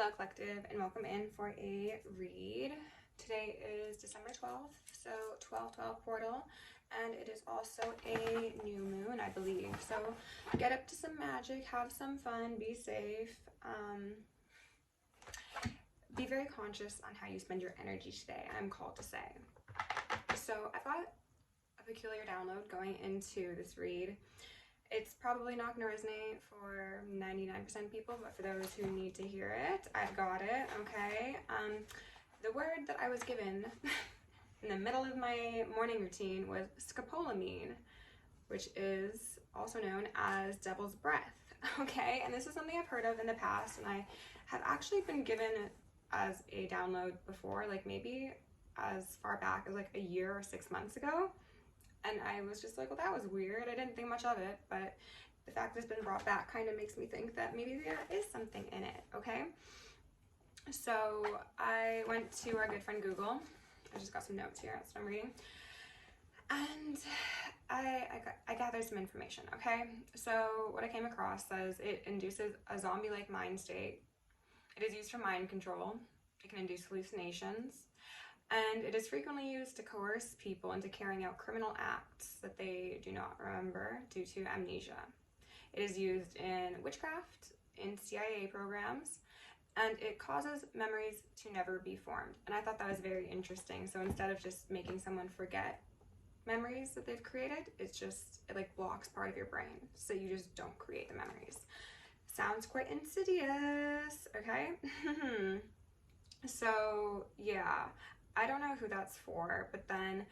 Hello Collective, and welcome in for a read. Today is December 12th, so 12/12 portal, and it is also a new moon, I believe. So get up to some magic, have some fun, be safe. Be very conscious on how you spend your energy today, I'm called to say. So I've got a peculiar download going into this read. It's probably not going to resonate for 99% of people, but for those who need to hear it, I've got it, okay? The word that I was given in the middle of my morning routine was scopolamine, which is also known as devil's breath, okay? And this is something I've heard of in the past, and I have actually been given it as a download before, like maybe as far back as like a year or 6 months ago. And I was just like, well, that was weird. I didn't think much of it, but the fact that it's been brought back kind of makes me think that maybe there is something in it, okay? So I went to our good friend Google. I just got some notes here, that's what I'm reading. And I gathered some information, okay? So what I came across says it induces a zombie-like mind state. It is used for mind control. It can induce hallucinations. And it is frequently used to coerce people into carrying out criminal acts that they do not remember due to amnesia. It is used in witchcraft, in CIA programs, and it causes memories to never be formed. And I thought that was very interesting. So instead of just making someone forget memories that they've created, it like blocks part of your brain, so you just don't create the memories. Sounds quite insidious, okay? So yeah, I don't know who that's for, but then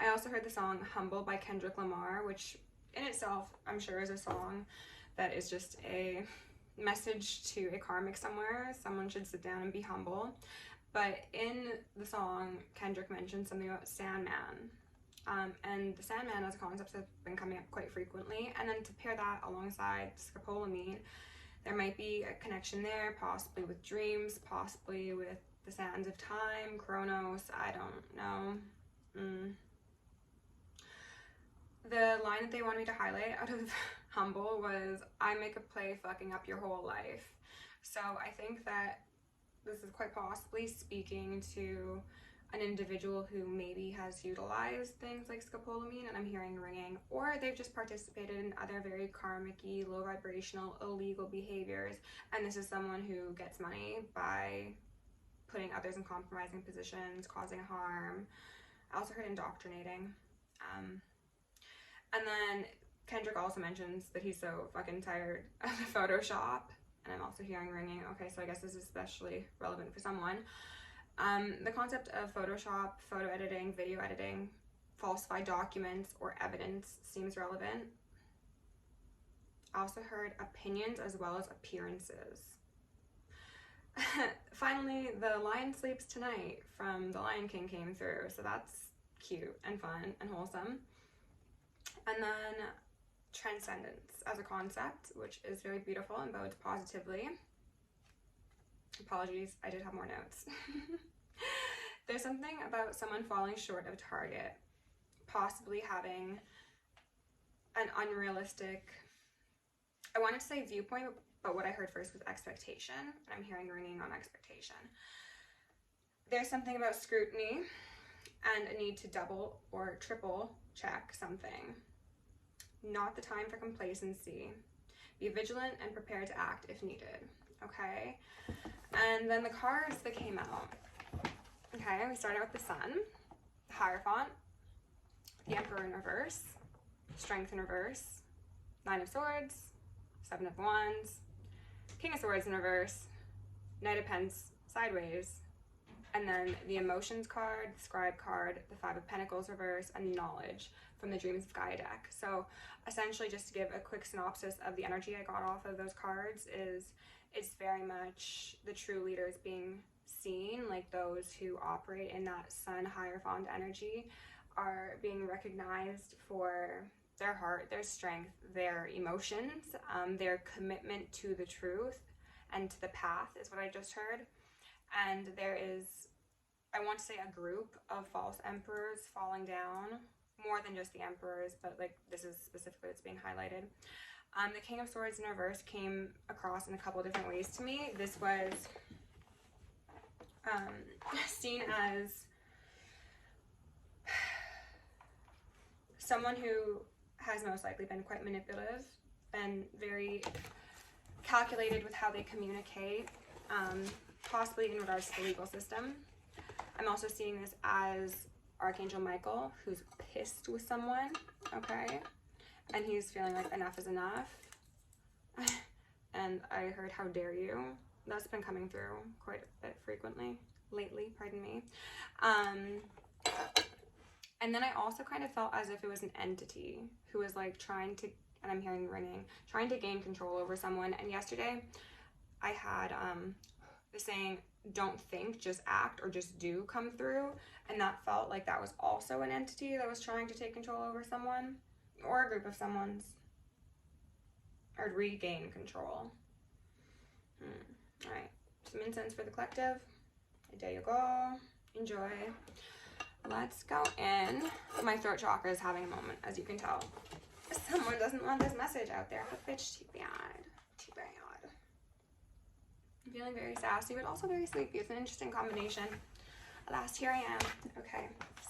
I also heard the song Humble by Kendrick Lamar, which in itself I'm sure is a song that is just a message to a karmic somewhere. Someone should sit down and be humble. But in the song, Kendrick mentioned something about Sandman. And the Sandman as a concept has been coming up quite frequently. And then to pair that alongside scopolamine, there might be a connection there, possibly with dreams, possibly with the sands of time, Chronos, I don't know. The line that they wanted me to highlight out of Humble was, I make a play fucking up your whole life. So I think that this is quite possibly speaking to an individual who maybe has utilized things like scopolamine, and I'm hearing ringing, or they've just participated in other very karmic-y, low vibrational, illegal behaviors, and this is someone who gets money by putting others in compromising positions, causing harm. I also heard indoctrinating. And then Kendrick also mentions that he's so fucking tired of the Photoshop, and I'm also hearing ringing. Okay, so I guess this is especially relevant for someone. The concept of Photoshop, photo editing, video editing, falsified documents, or evidence seems relevant. I also heard opinions as well as appearances. Finally, The Lion Sleeps Tonight from The Lion King came through, so that's cute and fun and wholesome. And then transcendence as a concept, which is very beautiful and bodes positively. Apologies, I did have more notes. There's something about someone falling short of target, possibly having an unrealistic, I wanted to say viewpoint, but what I heard first was expectation, and I'm hearing ringing on expectation. There's something about scrutiny and a need to double or triple check something. Not the time for complacency. Be vigilant and prepared to act if needed, okay? And then the cards that came out. Okay, we started with the Sun, the Hierophant, the Emperor in reverse, Strength in reverse, Nine of Swords, Seven of Wands, King of Swords in reverse, Knight of Pence sideways, and then the Emotions card, the Scribe card, the Five of Pentacles reverse, and Knowledge from the Dreams of Gaia deck. So essentially, just to give a quick synopsis of the energy I got off of those cards, is it's very much the true leaders being seen, like those who operate in that Sun Hierophant energy are being recognized for their heart, their strength, their emotions, their commitment to the truth and to the path is what I just heard. And there is, I want to say, a group of false emperors falling down, more than just the emperors, but like this is specifically what's being highlighted. The King of Swords in reverse came across in a couple different ways to me. This was seen as someone who has most likely been quite manipulative and very calculated with how they communicate, possibly in regards to the legal system. I'm also seeing this as Archangel Michael, who's pissed with someone, okay? And he's feeling like enough is enough. And I heard, how dare you? That's been coming through quite a bit frequently lately, pardon me. And then I also kind of felt as if it was an entity who was like trying to, and I'm hearing ringing, trying to gain control over someone. And yesterday I had the saying, don't think, just act, or just do come through. And that felt like that was also an entity that was trying to take control over someone or a group of someone's, or regain control. All right, some incense for the collective. There you go. Enjoy. Let's go in. My throat chakra is having a moment, as you can tell. Someone doesn't want this message out there, but bitch, too bad. Too bad. I'm feeling very sassy, but also very sleepy. It's an interesting combination. Alas, here I am. Okay,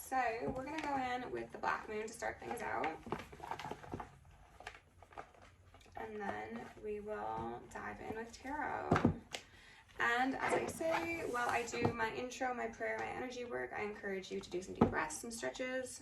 so we're gonna go in with the Black Moon to start things out. And then we will dive in with Tarot. And as I say, while I do my intro, my prayer, my energy work, I encourage you to do some deep breaths, some stretches,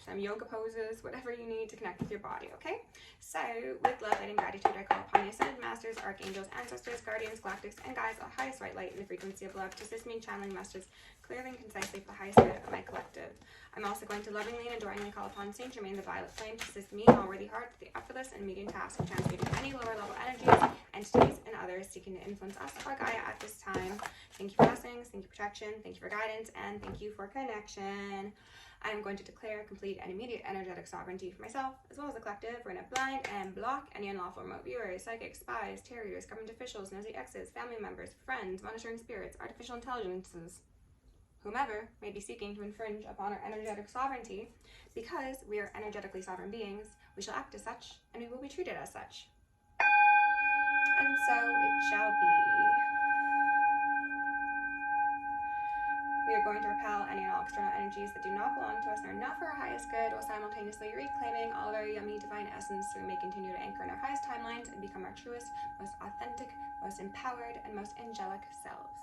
some yoga poses, whatever you need to connect with your body, okay? So, with love, light, and gratitude, I call upon the Ascended Masters, Archangels, Ancestors, Guardians, Galactics, and Guides, the highest white light in the frequency of love, to assist me in channeling messages clearly and concisely for the highest good of my collective. I'm also going to lovingly and adoringly call upon Saint Germain, the Violet Flame, to assist me, an all-worthy heart, with the effortless and medium task of transmuting any lower-level energies, entities, and others seeking to influence us or Gaia at this time. Thank you for blessings, thank you for protection, thank you for guidance, and thank you for connection. I am going to declare complete and immediate energetic sovereignty for myself, as well as the collective. We're going to blind and block any unlawful remote viewers, psychics, spies, taroters, government officials, nosy exes, family members, friends, monitoring spirits, artificial intelligences, whomever may be seeking to infringe upon our energetic sovereignty. Because we are energetically sovereign beings, we shall act as such, and we will be treated as such. And so it shall be. We are going to repel any and all external energies that do not belong to us and are not for our highest good, while simultaneously reclaiming all of our yummy divine essence, so we may continue to anchor in our highest timelines and become our truest, most authentic, most empowered, and most angelic selves.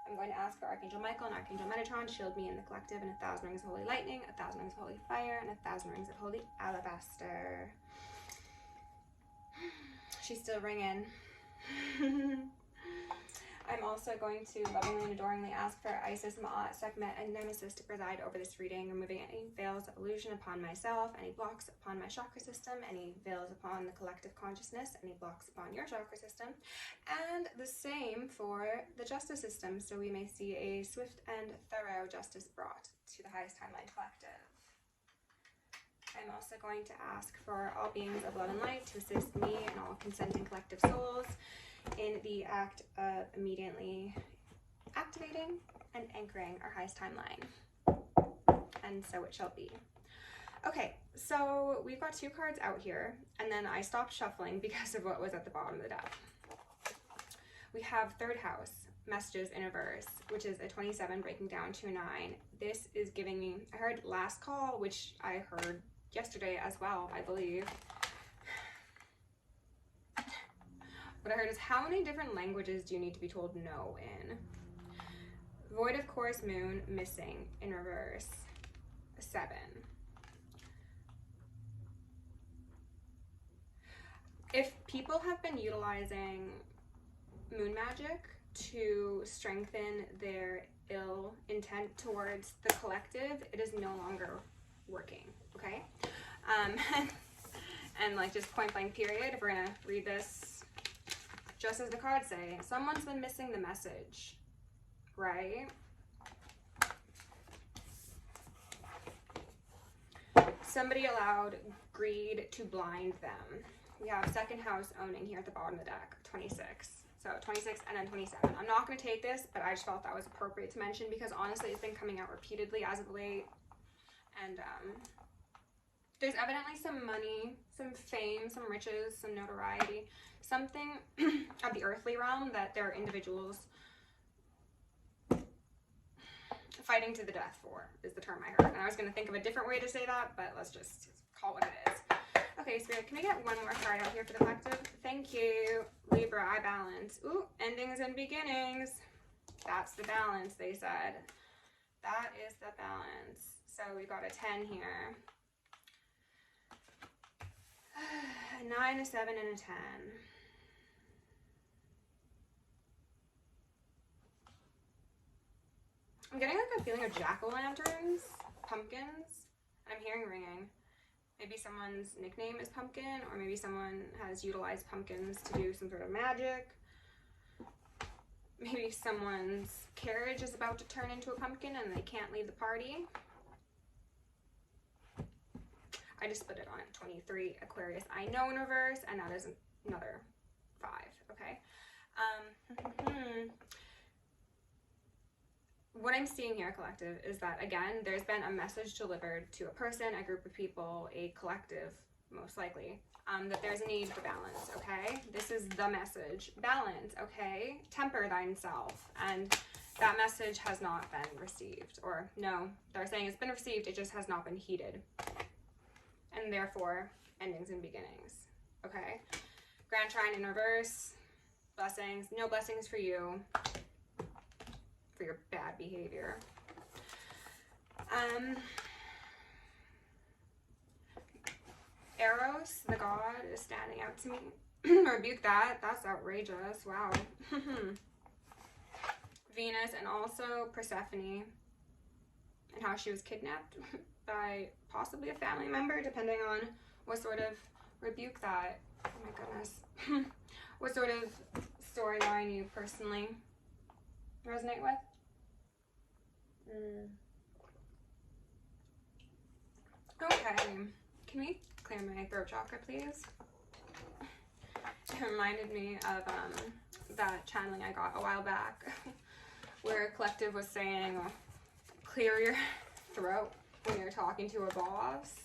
I'm going to ask for Archangel Michael and Archangel Metatron to shield me in the collective in 1,000 rings of holy lightning, 1,000 rings of holy fire, and 1,000 rings of holy alabaster. She's still ringing. I'm also going to lovingly and adoringly ask for Isis, Ma'at, Sekhmet, and Nemesis to preside over this reading, removing any veils of illusion upon myself, any blocks upon my chakra system, any veils upon the collective consciousness, any blocks upon your chakra system, and the same for the justice system, so we may see a swift and thorough justice brought to the highest timeline collective. I'm also going to ask for all beings of love and light to assist me and all consenting collective souls in the act of immediately activating and anchoring our highest timeline. And so it shall be. Okay, so we've got 2 cards out here, and then I stopped shuffling because of what was at the bottom of the deck. We have 3rd house, messages in reverse, which is a 27 breaking down to a 9. This is giving me, I heard last call, which I heard yesterday as well, I believe. What I heard is, how many different languages do you need to be told no in? Void of course, moon, missing in reverse, 7. If people have been utilizing moon magic to strengthen their ill intent towards the collective, it is no longer working, okay? And like, just point blank period, if we're gonna read this just as the cards say, someone's been missing the message, right? Somebody allowed greed to blind them. We have 2nd house owning here at the bottom of the deck, 26. So 26 and then 27. I'm not going to take this, but I just felt that was appropriate to mention because honestly it's been coming out repeatedly as of late. And there's evidently some money, some fame, some riches, some notoriety, something of the earthly realm that there are individuals fighting to the death for is the term I heard. And I was going to think of a different way to say that, but let's just call it what it is. Okay, Spirit, can we get one more card out here for the collective? Thank you. Libra, I balance. Ooh, endings and beginnings. That's the balance, they said. That is the balance. So we got a 10 here. A 9, a 7, and a 10. I'm getting like a feeling of jack-o'-lanterns, pumpkins, and I'm hearing ringing. Maybe someone's nickname is Pumpkin, or maybe someone has utilized pumpkins to do some sort of magic. Maybe someone's carriage is about to turn into a pumpkin and they can't leave the party. I just split it on 23 Aquarius I know in reverse, and that is another 5, okay? What I'm seeing here, collective, is that, again, there's been a message delivered to a person, a group of people, a collective, most likely, that there's a need for balance, okay? This is the message. Balance, okay? Temper thyself. And that message has not been received. Or, no, they're saying it's been received, it just has not been heeded. And therefore, endings and beginnings, okay? Grand Trine in reverse. Blessings. No blessings for you. For your bad behavior. Eros, the god, is standing out to me. Rebuke that. That's outrageous. Wow. Venus, and also Persephone, and how she was kidnapped by possibly a family member, depending on what sort of rebuke that. Oh my goodness. What sort of storyline you personally resonate with? Okay, can we clear my throat chakra, please? It reminded me of that channeling I got a while back where a collective was saying, clear your throat when you're talking to a boss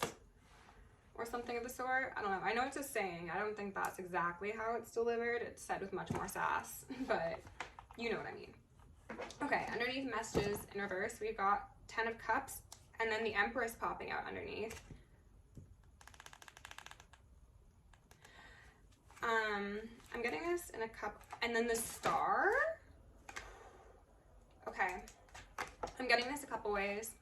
or something of the sort. I don't know. I know it's a saying. I don't think that's exactly how it's delivered. It's said with much more sass, but you know what I mean. Okay, underneath messages in reverse, we've got 10 of Cups, and then the Empress popping out underneath. I'm getting this in a cup, and then the Star. Okay, I'm getting this a couple ways.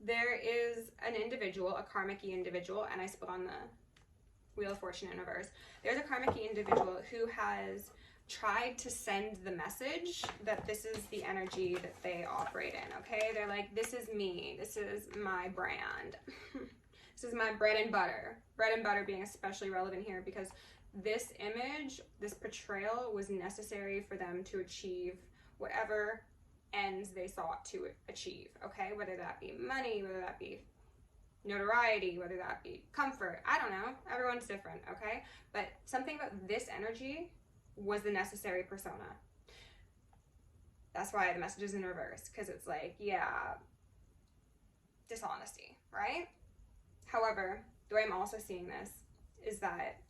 There is an individual, a karmic-y individual, and I split on the Wheel of Fortune in reverse. There's a karmic-y individual who has tried to send the message that this is the energy that they operate in, okay? They're like, this is me. This is my brand. This is my bread and butter. Bread and butter being especially relevant here because this image, this portrayal was necessary for them to achieve whatever ends they sought to achieve, okay? Whether that be money, whether that be notoriety, whether that be comfort, I don't know. Everyone's different, okay? But something about this energy was the necessary persona. That's why the message is in reverse, because it's like, yeah, dishonesty, right? However, the way I'm also seeing this is that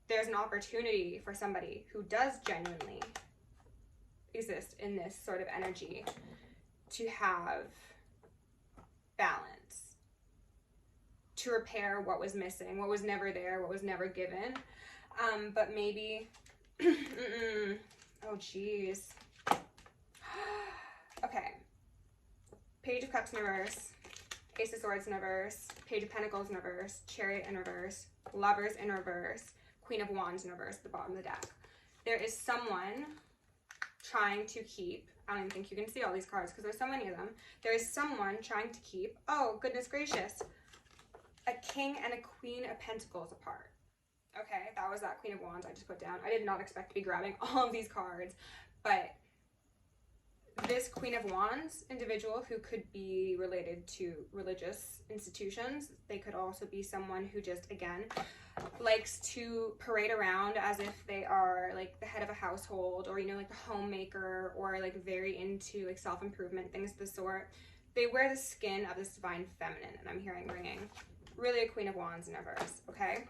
there's an opportunity for somebody who does genuinely exist in this sort of energy to have balance, to repair what was missing, what was never there, what was never given. But maybe, oh geez. Okay, Page of Cups in reverse, Ace of Swords in reverse, Page of Pentacles in reverse, Chariot in reverse, Lovers in reverse, Queen of Wands in reverse at the bottom of the deck. There is someone trying to keep, I don't even think you can see all these cards because there's so many of them. There is someone trying to keep, oh goodness gracious, a King and a Queen of Pentacles apart. Okay, that was that Queen of Wands I just put down. I did not expect to be grabbing all of these cards, but this Queen of Wands individual who could be related to religious institutions, they could also be someone who just, again, likes to parade around as if they are like the head of a household, or, you know, like the homemaker, or like very into like self-improvement, things of the sort. They wear the skin of this divine feminine, and I'm hearing ringing. Really a Queen of Wands in reverse, okay?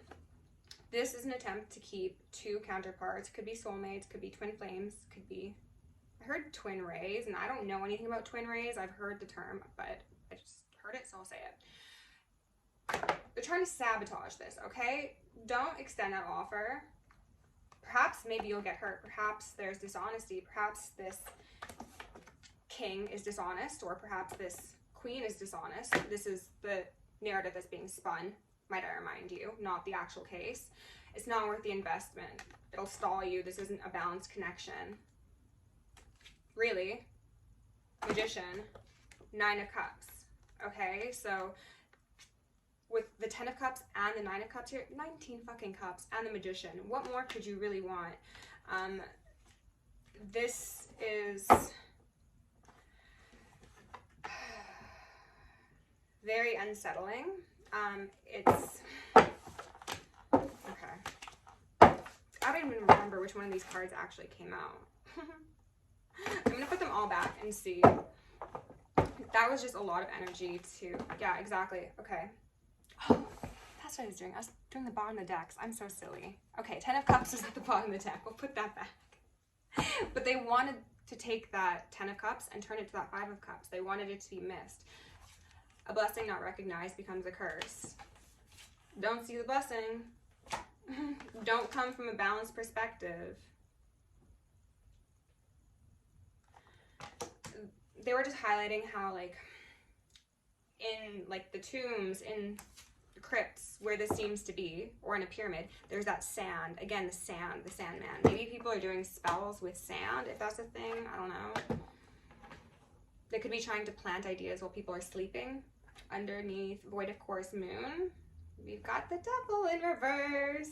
This is an attempt to keep two counterparts. Could be soulmates, could be twin flames, could be, I heard twin rays, and I don't know anything about twin rays. I've heard the term, but I just heard it, so I'll say it. They're trying to sabotage this, okay? Don't extend that offer. Perhaps maybe you'll get hurt. Perhaps there's dishonesty. Perhaps this king is dishonest, or perhaps this queen is dishonest. This is the narrative that's being spun, might I remind you, not the actual case. It's not worth the investment. It'll stall you. This isn't a balanced connection. Really. Magician, 9 of Cups. Okay, so with the 10 of Cups and the 9 of Cups here, 19 fucking cups, and the Magician. What more could you really want? This is very unsettling. It's okay. I don't even remember which one of these cards actually came out. I'm gonna put them all back and see. That was just a lot of energy to, yeah, exactly. Okay. Oh, that's what I was doing. I was doing the bottom of the decks. I'm so silly. Okay, 10 of Cups is at the bottom of the deck. We'll put that back. But they wanted to take that 10 of Cups and turn it to that 5 of Cups. They wanted it to be missed. A blessing not recognized becomes a curse. Don't see the blessing. Don't come from a balanced perspective. They were just highlighting how, like, in, like, the tombs, in the crypts where this seems to be, or in a pyramid, there's that sand. Again, the Sandman. Maybe people are doing spells with sand, if that's a thing. I don't know. They could be trying to plant ideas while people are sleeping. Underneath Void of Course Moon, we've got the Devil in reverse.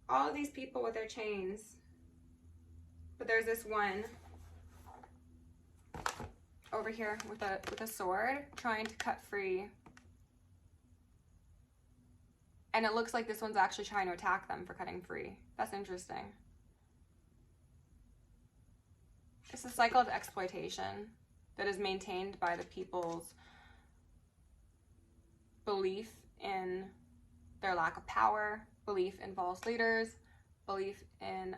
All of these people with their chains. But there's this one over here with a sword trying to cut free. And it looks like this one's actually trying to attack them for cutting free. That's interesting. It's a cycle of exploitation that is maintained by the people's belief in their lack of power, belief in false leaders, belief in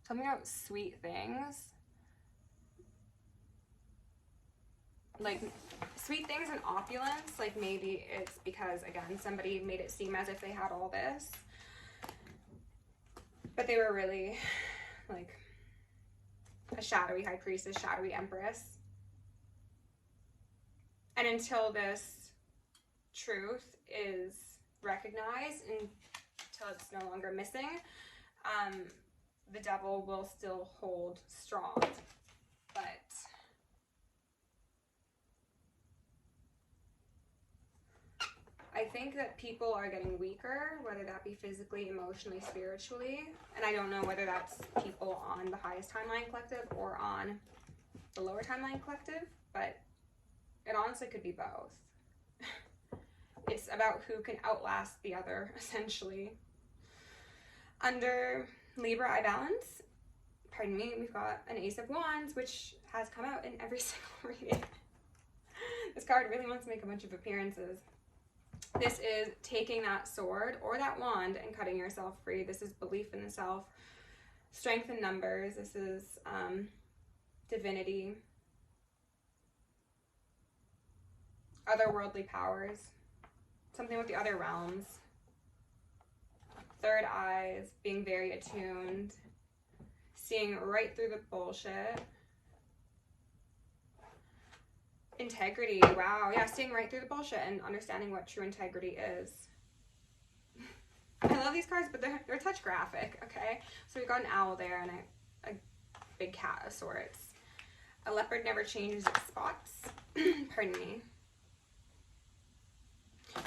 something about sweet things. Like sweet things and opulence. Like maybe it's because, again, somebody made it seem as if they had all this, but they were really like a shadowy high priestess, shadowy empress. And until this truth is recognized, until it's no longer missing, the devil will still hold strong. But I think that people are getting weaker, whether that be physically, emotionally, spiritually. And I don't know whether that's people on the highest timeline collective or on the lower timeline collective, but it honestly could be both. It's about who can outlast the other, essentially. Under Libra eye balance, pardon me, we've got an Ace of Wands, which has come out in every single reading. This card really wants to make a bunch of appearances. This is taking that sword or that wand and cutting yourself free. This is belief in the self, strength in numbers. This is divinity, otherworldly powers, something with the other realms, third eyes, being very attuned, seeing right through the bullshit. Integrity, wow, yeah, seeing right through the bullshit and understanding what true integrity is. I love these cards, but they're touch graphic, okay? So we've got an owl there and a big cat of sorts. A leopard never changes its spots. Pardon me.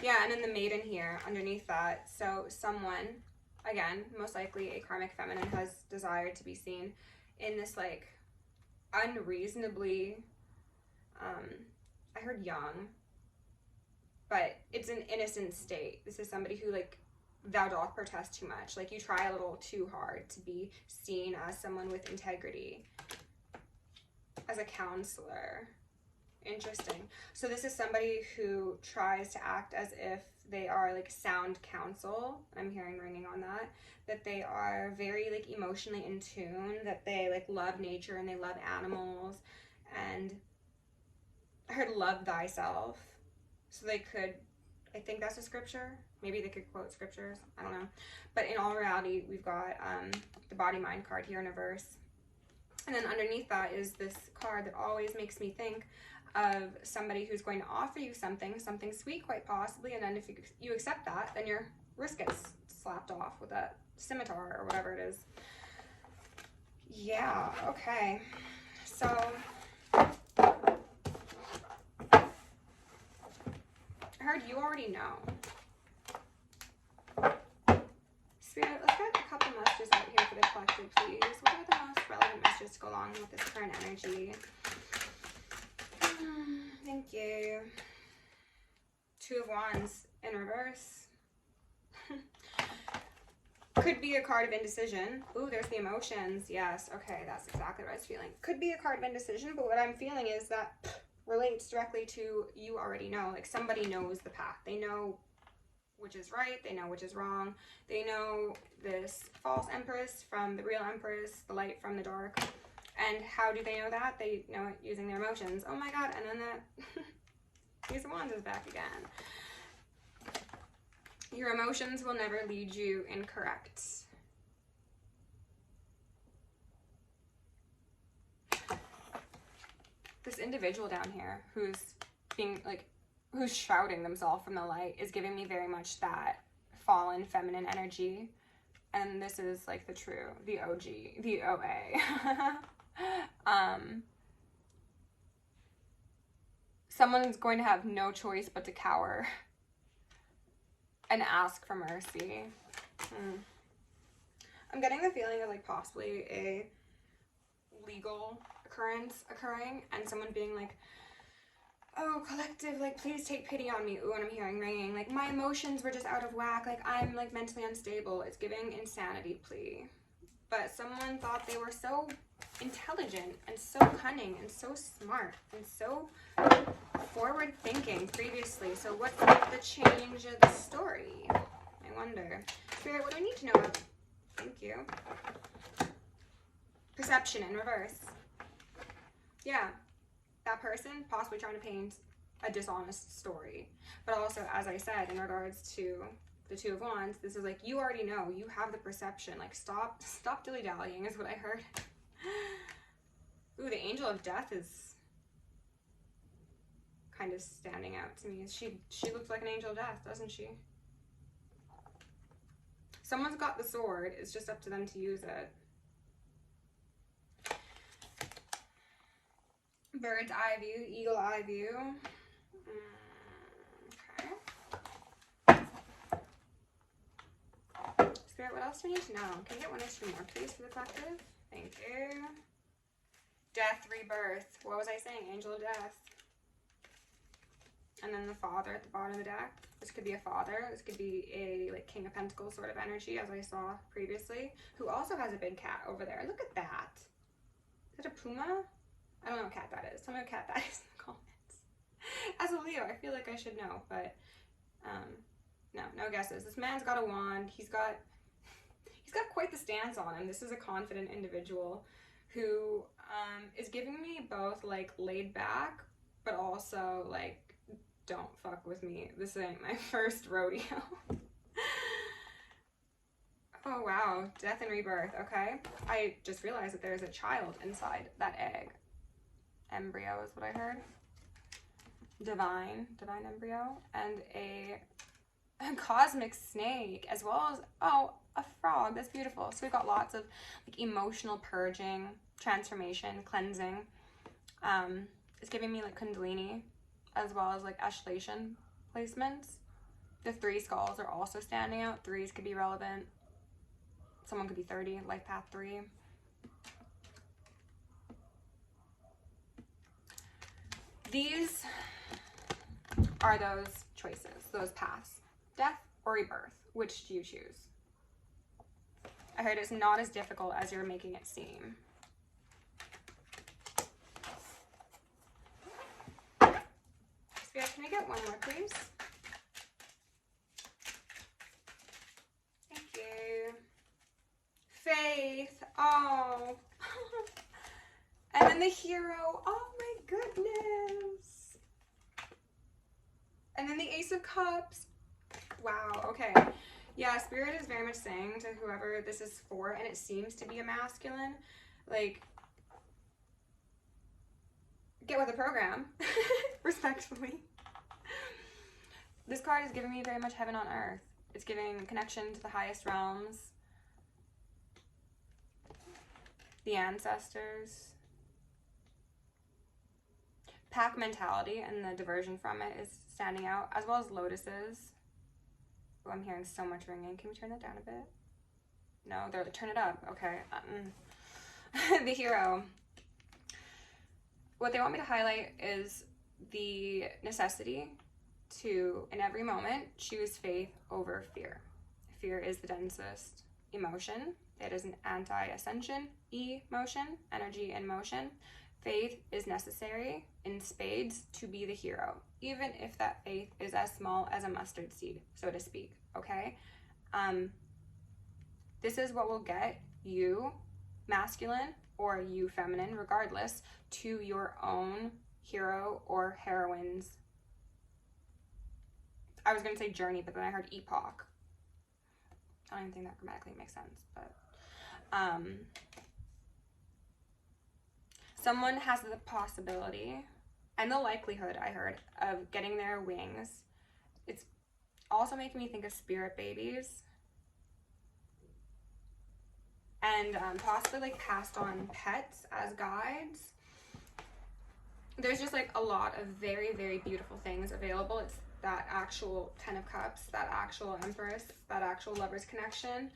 Yeah, and then the maiden here underneath that. So someone, again, most likely a karmic feminine, has desired to be seen in this like unreasonably, I heard young, but it's an innocent state. This is somebody who, like, thou doth protest too much. Like, you try a little too hard to be seen as someone with integrity, as as a counselor. Interesting. So this is somebody who tries to act as if they are like sound counsel. I'm hearing ringing on that. That they are very like emotionally in tune, that they like love nature and they love animals. And I heard love thyself. So they could, I think that's a scripture. Maybe they could quote scriptures. I don't know. But in all reality, we've got the body mind card here in reverse. And then underneath that is this card that always makes me think of somebody who's going to offer you something sweet quite possibly, and then if you accept that, then your wrist gets slapped off with a scimitar or whatever it is. Yeah, okay. So I heard you already know. Spirit, let's get a couple messages out here for the collective, please. What are the most relevant messages to go along with this current energy? Thank you. Two of Wands in reverse. Could be a card of indecision. Ooh, there's the emotions. Yes, okay, that's exactly what I was feeling. Could be a card of indecision, but what I'm feeling is that relates directly to you already know. Like somebody knows the path. They know which is right. They know which is wrong. They know this false empress from the real empress, the light from the dark. And how do they know that? They know it using their emotions. Oh my god, and then that Ace of Wands is back again. Your emotions will never lead you incorrect. This individual down here who's being like, who's shouting themselves from the light is giving me very much that fallen feminine energy. And this is like the true, the OG, the OA. Someone's going to have no choice but to cower and ask for mercy. I'm getting the feeling of like possibly a legal occurrence occurring and someone being like, oh, collective, like, please take pity on me. Ooh, and I'm hearing ringing. Like, my emotions were just out of whack. Like, I'm, like, mentally unstable. It's giving insanity plea. But someone thought they were so intelligent and so cunning and so smart and so forward-thinking previously. So what's the change of the story? I wonder. Spirit, what do I need to know about? Thank you. Perception in reverse. Yeah. That person possibly trying to paint a dishonest story. But also, as I said, in regards to the Two of Wands, this is like, you already know, you have the perception. Like, stop dilly-dallying is what I heard. Ooh, the Angel of Death is kind of standing out to me. She looks like an angel of death, doesn't she? Someone's got the sword. It's just up to them to use it. Bird's eye view, eagle eye view. Okay. Spirit, what else do we need to know? Can I get one or two more, please, for the collective? Thank you. Death, rebirth. What was I saying? Angel of death. And then the Father at the bottom of the deck. This could be a father. This could be a like King of Pentacles sort of energy, as I saw previously, who also has a big cat over there. Look at that. Is that a puma? I don't know what cat that is. Tell me what cat that is in the comments. As a Leo, I feel like I should know, but no guesses. This man's got a wand. He's got quite the stance on him. This is a confident individual who is giving me both like laid back, but also like, don't fuck with me. This ain't my first rodeo. Oh wow, death and rebirth. Okay, I just realized that there's a child inside that egg. Embryo is what I heard. Divine embryo, and a cosmic snake, as well as, oh, a frog. That's beautiful. So we've got lots of like emotional purging, transformation, cleansing. It's giving me like Kundalini, as well as like Escalation placements. The 3 skulls are also standing out. 3s could be relevant. Someone could be 30, life path 3. These are those choices, those paths. Death or rebirth. Which do you choose? I heard it's not as difficult as you're making it seem. Can I get one more, please? Thank you. Faith. Oh. And then the hero. Oh my goodness. And then the Ace of Cups. Wow. Okay. Yeah, Spirit is very much saying to whoever this is for, and it seems to be a masculine, like, get with the program, respectfully. This card is giving me very much heaven on earth. It's giving connection to the highest realms, the ancestors. Pack mentality and the diversion from it is standing out, as well as lotuses. Oh, I'm hearing so much ringing. Can we turn that down a bit? No, they're like, turn it up. Okay. The hero. What they want me to highlight is the necessity to, in every moment, choose faith over fear. Fear is the densest emotion. It is an anti-ascension emotion, energy in motion. Faith is necessary in spades to be the hero, even if that faith is as small as a mustard seed, so to speak, okay? This is what will get you, masculine, or you, feminine, regardless, to your own hero or heroine's, I was going to say journey, but then I heard epoch. I don't even think that grammatically makes sense, but someone has the possibility and the likelihood, I heard, of getting their wings. It's also making me think of spirit babies and possibly like passed on pets as guides. There's just like a lot of very, very beautiful things available. It's that actual 10 of Cups, that actual Empress, that actual Lover's connection.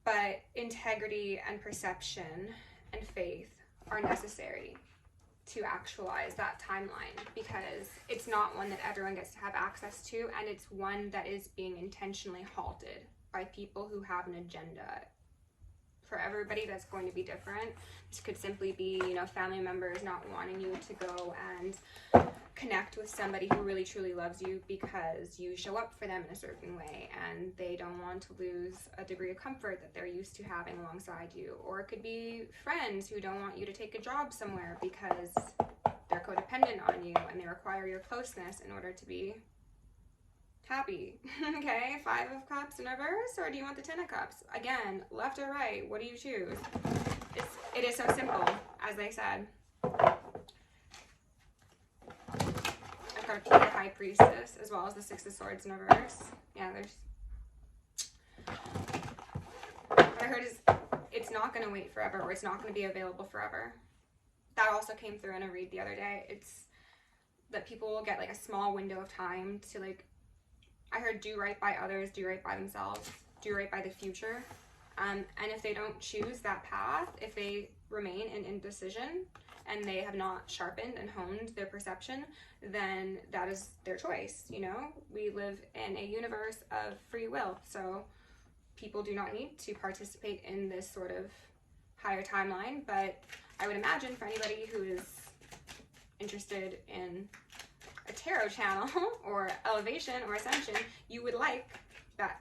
But integrity and perception and faith are necessary to actualize that timeline, because it's not one that everyone gets to have access to, and it's one that is being intentionally halted by people who have an agenda. For everybody, that's going to be different. This could simply be, you know, family members not wanting you to go and connect with somebody who really truly loves you because you show up for them in a certain way, and they don't want to lose a degree of comfort that they're used to having alongside you. Or it could be friends who don't want you to take a job somewhere because they're codependent on you and they require your closeness in order to be happy. Okay, 5 of Cups in reverse, or do you want the 10 of Cups? Again, left or right, what do you choose? It is so simple, as they said. I've got a King of High Priestess, as well as the 6 of Swords in reverse. Yeah, there's... What I heard is, it's not going to wait forever, or it's not going to be available forever. That also came through in a read the other day. It's that people will get like a small window of time to, like, I heard, do right by others, do right by themselves, do right by the future. And if they don't choose that path, if they remain in indecision and they have not sharpened and honed their perception, then that is their choice. You know, we live in a universe of free will, so people do not need to participate in this sort of higher timeline. But I would imagine for anybody who is interested in a tarot channel or elevation or ascension, you would like that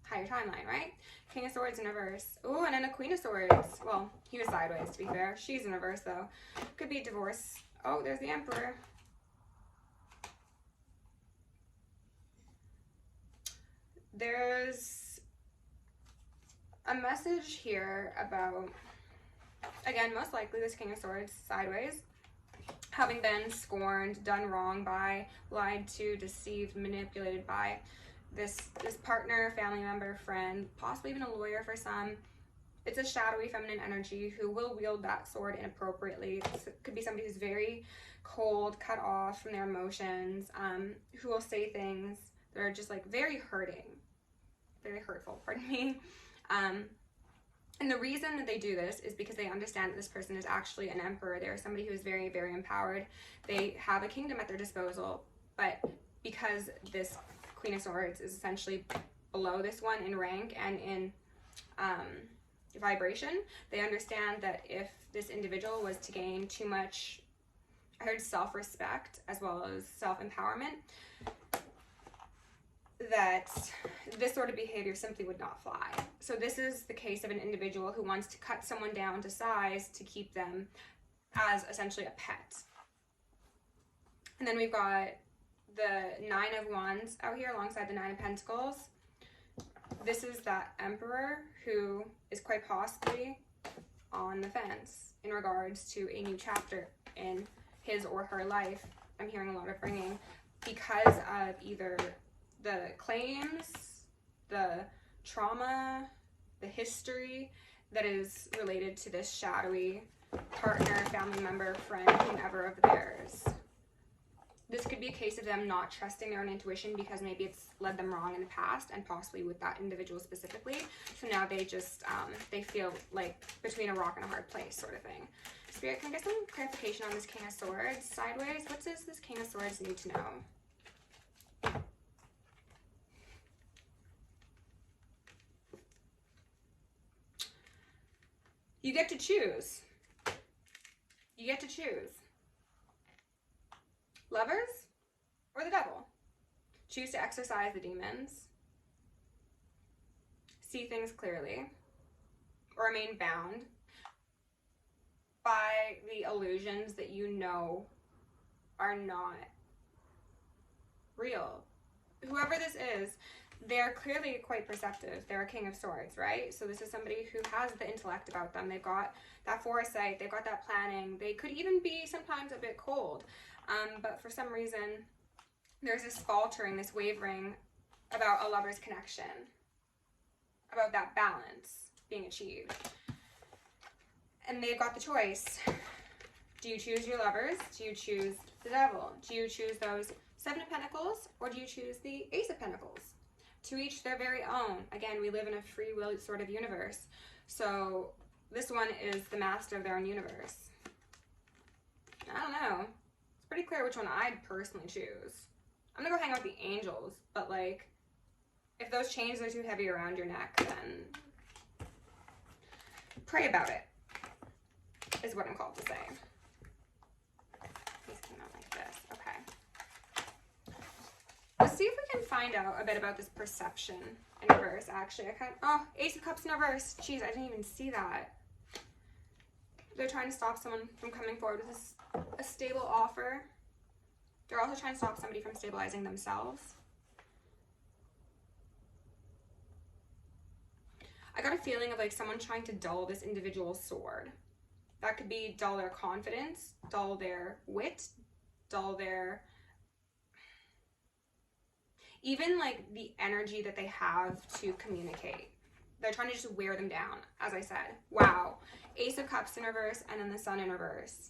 higher timeline, right? King of Swords in reverse. Oh, and then a Queen of Swords. Well, he was sideways, to be fair. She's in reverse, though. Could be divorce. Oh, there's the Emperor. There's a message here about, again, most likely this King of Swords sideways, having been scorned, done wrong by, lied to, deceived, manipulated by this partner, family member, friend, possibly even a lawyer for some. It's a shadowy feminine energy who will wield that sword inappropriately. It could be somebody who's very cold, cut off from their emotions, who will say things that are just like very hurting, very hurtful, pardon me. And the reason that they do this is because they understand that this person is actually an emperor. They're somebody who is very, very empowered. They have a kingdom at their disposal, but because this Queen of Swords is essentially below this one in rank and in vibration, they understand that if this individual was to gain too much I heard self-respect as well as self-empowerment, that this sort of behavior simply would not fly. So this is the case of an individual who wants to cut someone down to size to keep them as essentially a pet. And then we've got the Nine of Wands out here alongside the Nine of Pentacles. This is that Emperor who is quite possibly on the fence in regards to a new chapter in his or her life. I'm hearing a lot of bringing because of either the claims, the trauma, the history that is related to this shadowy partner, family member, friend, whomever of theirs. This could be a case of them not trusting their own intuition because maybe it's led them wrong in the past, and possibly with that individual specifically. So now they just, they feel like between a rock and a hard place sort of thing. Spirit, can I get some clarification on this King of Swords sideways? What does this King of Swords need to know? You get to choose. You get to choose. Lovers or the devil? Choose to exercise the demons, see things clearly, or remain bound by the illusions that you know are not real. Whoever this is, they're clearly quite perceptive. They're a King of Swords, right? So this is somebody who has the intellect about them. They've got that foresight. They've got that planning. They could even be sometimes a bit cold. But for some reason, there's this faltering, this wavering about a lover's connection, about that balance being achieved. And they've got the choice. Do you choose your lovers? Do you choose the devil? Do you choose those Seven of Pentacles? Or do you choose the Ace of Pentacles? To each their very own. Again, we live in a free will sort of universe. So this one is the master of their own universe. I don't know. It's pretty clear which one I'd personally choose. I'm gonna go hang out with the angels, but like, if those chains are too heavy around your neck, then pray about it, is what I'm called to say. These came out like this. Okay. Let's see if we can find out a bit about this perception in reverse, actually. Oh, Ace of Cups in reverse. Jeez, I didn't even see that. They're trying to stop someone from coming forward with a stable offer. They're also trying to stop somebody from stabilizing themselves. I got a feeling of like someone trying to dull this individual's sword. That could be dull their confidence, dull their wit, dull their... even like the energy that they have to communicate. They're trying to just wear them down, as I said. Wow. Ace of Cups in reverse and then the Sun in reverse.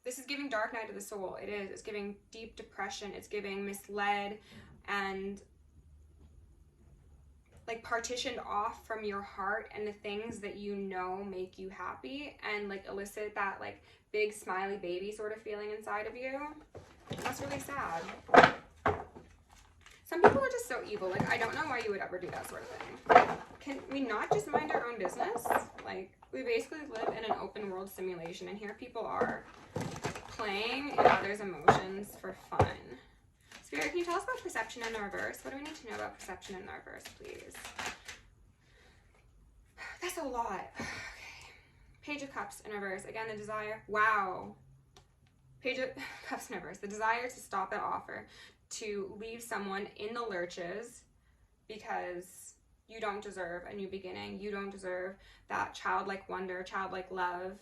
This is giving dark night of the soul. It is. It's giving deep depression. It's giving misled and like partitioned off from your heart and the things that you know make you happy and like elicit that like big smiley baby sort of feeling inside of you. That's really sad. Some people are just so evil. Like, I don't know why you would ever do that sort of thing. Can we not just mind our own business? Like, we basically live in an open world simulation, and here people are playing in others' emotions for fun. Spirit, can you tell us about perception in the reverse? What do we need to know about perception in the reverse, please? That's a lot. Okay. Page of Cups in reverse. Again, the desire. Wow. Page of Cups in reverse. The desire to stop that offer, to leave someone in the lurches because you don't deserve a new beginning. You don't deserve that childlike wonder, childlike love.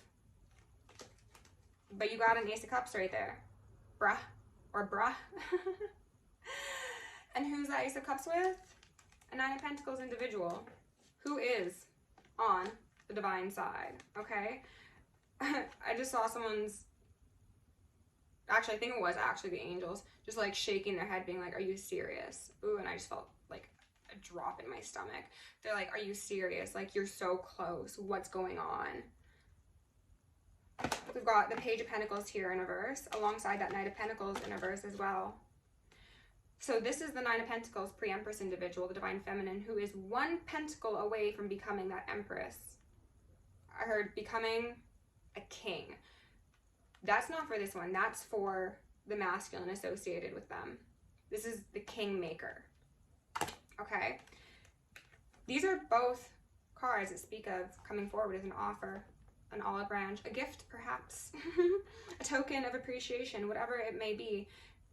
But you got an Ace of Cups right there. Bruh. Or bruh. And who's that Ace of Cups with? A Nine of Pentacles individual who is on the divine side, okay? I just saw someone's... actually, I think it was actually the angels, just like shaking their head being like, are you serious? Ooh, and I just felt like a drop in my stomach. They're like, are you serious? Like, you're so close. What's going on? We've got the Page of Pentacles here in reverse, alongside that Knight of Pentacles in reverse as well. So this is the Nine of Pentacles pre-Empress individual, the Divine Feminine, who is one pentacle away from becoming that Empress. I heard becoming a king. That's not for this one. That's for the masculine associated with them. This is the kingmaker. Okay? These are both cards that speak of coming forward with an offer, an olive branch, a gift perhaps, a token of appreciation, whatever it may be,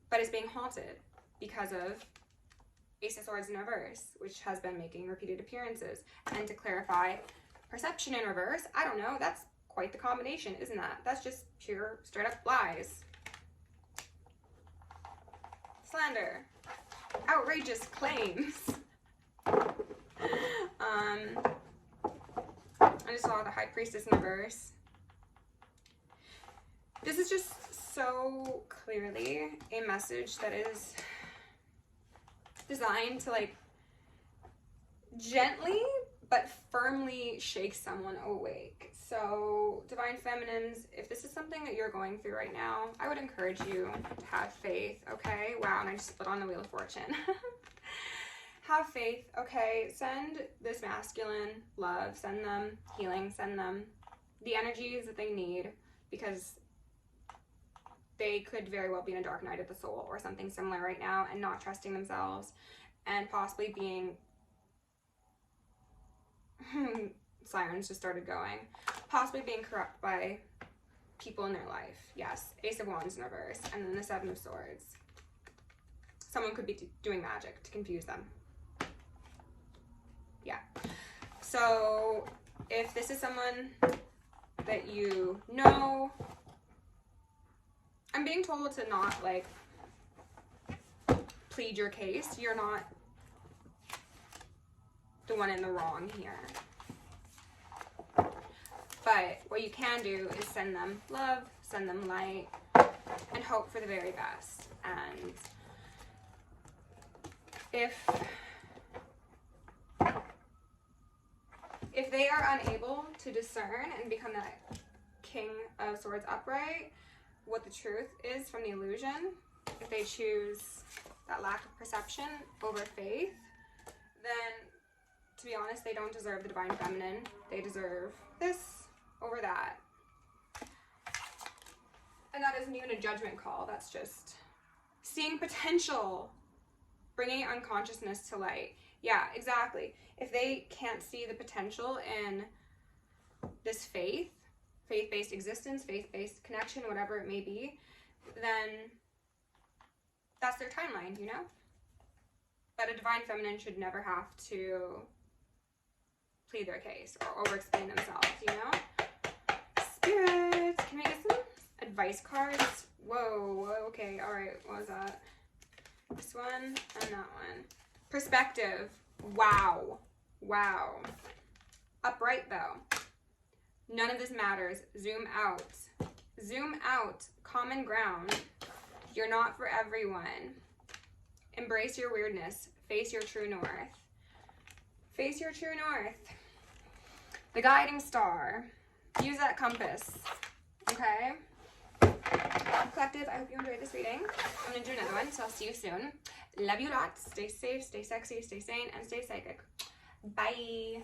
but it's being haunted because of Ace of Swords in reverse, which has been making repeated appearances. And to clarify, perception in reverse, I don't know, that's quite the combination, isn't that? That's just pure, straight up lies. Slander. Outrageous claims. I just saw the High Priestess in reverse. This is just so clearly a message that is designed to like gently but firmly shake someone awake. So Divine Feminines, if this is something that you're going through right now, I would encourage you to have faith, okay? Wow, and I just split on the Wheel of Fortune. Have faith, okay? Send this masculine love, send them healing, send them the energies that they need, because they could very well be in a dark night of the soul or something similar right now and not trusting themselves and possibly being sirens just started going, possibly being corrupt by people in their life. Yes, Ace of Wands in reverse, and then the Seven of Swords. Someone could be doing magic to confuse them. Yeah. So if this is someone that you know, I'm being told to not like plead your case. You're not the one in the wrong here. But what you can do is send them love, send them light, and hope for the very best. And if they are unable to discern and become that King of Swords upright, what the truth is from the illusion, if they choose that lack of perception over faith, then to be honest, they don't deserve the Divine Feminine. They deserve this over that. And that isn't even a judgment call. That's just seeing potential, bringing unconsciousness to light. Yeah, exactly. If they can't see the potential in this faith-based existence, faith-based connection, whatever it may be, then that's their timeline, you know? But a Divine Feminine should never have to plead their case or over-explain themselves, you know? Spirits, can we get some advice cards? Whoa, okay, all right, what was that? This one and that one. Perspective, wow, wow. Upright though, none of this matters. Zoom out, common ground. You're not for everyone. Embrace your weirdness, face your true north. Face your true north. The guiding star. Use that compass. Okay? Collective, I hope you enjoyed this reading. I'm going to do another one, so I'll see you soon. Love you lots. Stay safe, stay sexy, stay sane, and stay psychic. Bye.